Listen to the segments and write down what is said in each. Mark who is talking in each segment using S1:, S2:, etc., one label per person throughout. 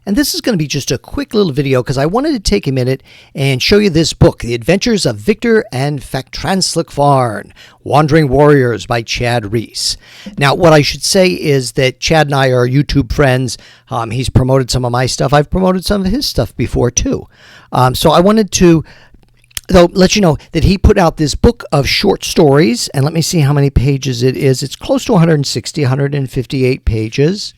S1: And this is going to be just a quick little video because I wanted to take a minute and show you this book, The Adventures of Victor and Faktranslykfarn, Wandering Warriors by Chad Reese. Now, what I should say is that Chad and I are YouTube friends. He's promoted some of my stuff. I've promoted some of his stuff before, too. So I wanted to let you know that he put out this book of short stories, and let me see how many pages it is. It's close to 160, 158 pages.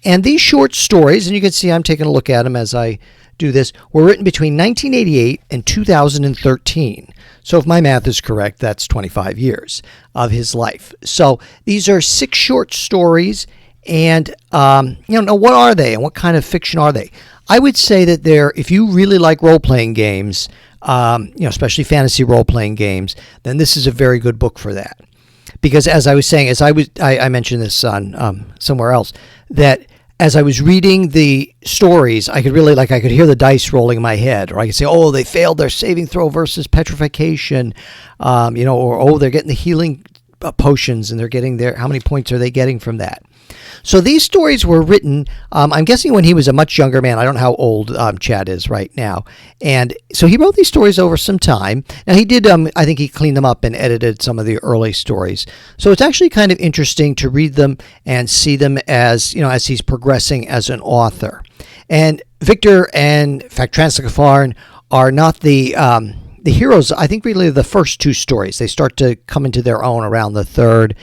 S1: And these short stories, and you can see I'm taking a look at them as I do this, were written between 1988 and 2013. So if my math is correct, that's 25 years of his life. So these are 6 short stories, and now what are they, and what kind of fiction are they? I would say that if you really like role-playing games, especially fantasy role-playing games, then this is a very good book for that. Because as I was saying, I mentioned this on somewhere else, that as I was reading the stories, I could hear the dice rolling in my head, or I could say, oh, they failed their saving throw versus petrification, or oh, they're getting the healing potions, and they're getting how many points are they getting from that? So these stories were written, I'm guessing when he was a much younger man. I don't know how old Chad is right now. And so he wrote these stories over some time. Now he did, I think he cleaned them up and edited some of the early stories. So it's actually kind of interesting to read them and see them as he's progressing as an author. And Victor and Faktranslykfarn are not the heroes. I think really the first 2 stories. They start to come into their own around the 3rd.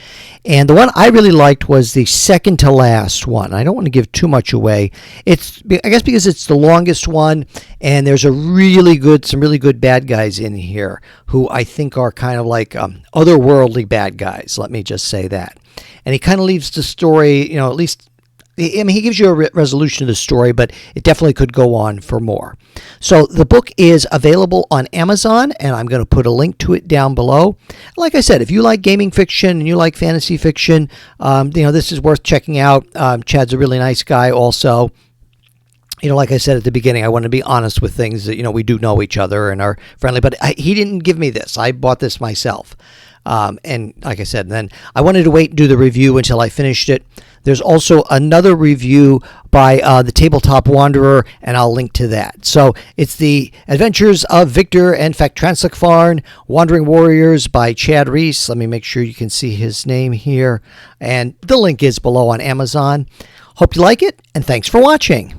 S1: And the one I really liked was the second to last one. I don't want to give too much away. I guess because it's the longest one, and there's some really good bad guys in here who I think are kind of like otherworldly bad guys. Let me just say that. And he kind of leaves the story, at least, he gives you a resolution of the story, but it definitely could go on for more. So the book is available on Amazon, and I'm going to put a link to it down below. Like I said, if you like gaming fiction and you like fantasy fiction, this is worth checking out. Chad's a really nice guy also. Like I said at the beginning, I want to be honest with things that, we do know each other and are friendly, but he didn't give me this. I bought this myself. And like I said, then I wanted to wait and do the review until I finished it. There's also another review by the Tabletop Wanderer, and I'll link to that. So it's The Adventures of Victor and Faktranslykfarn, Wandering Warriors by Chad Reese. Let me make sure you can see his name here. And the link is below on Amazon. Hope you like it, and thanks for watching.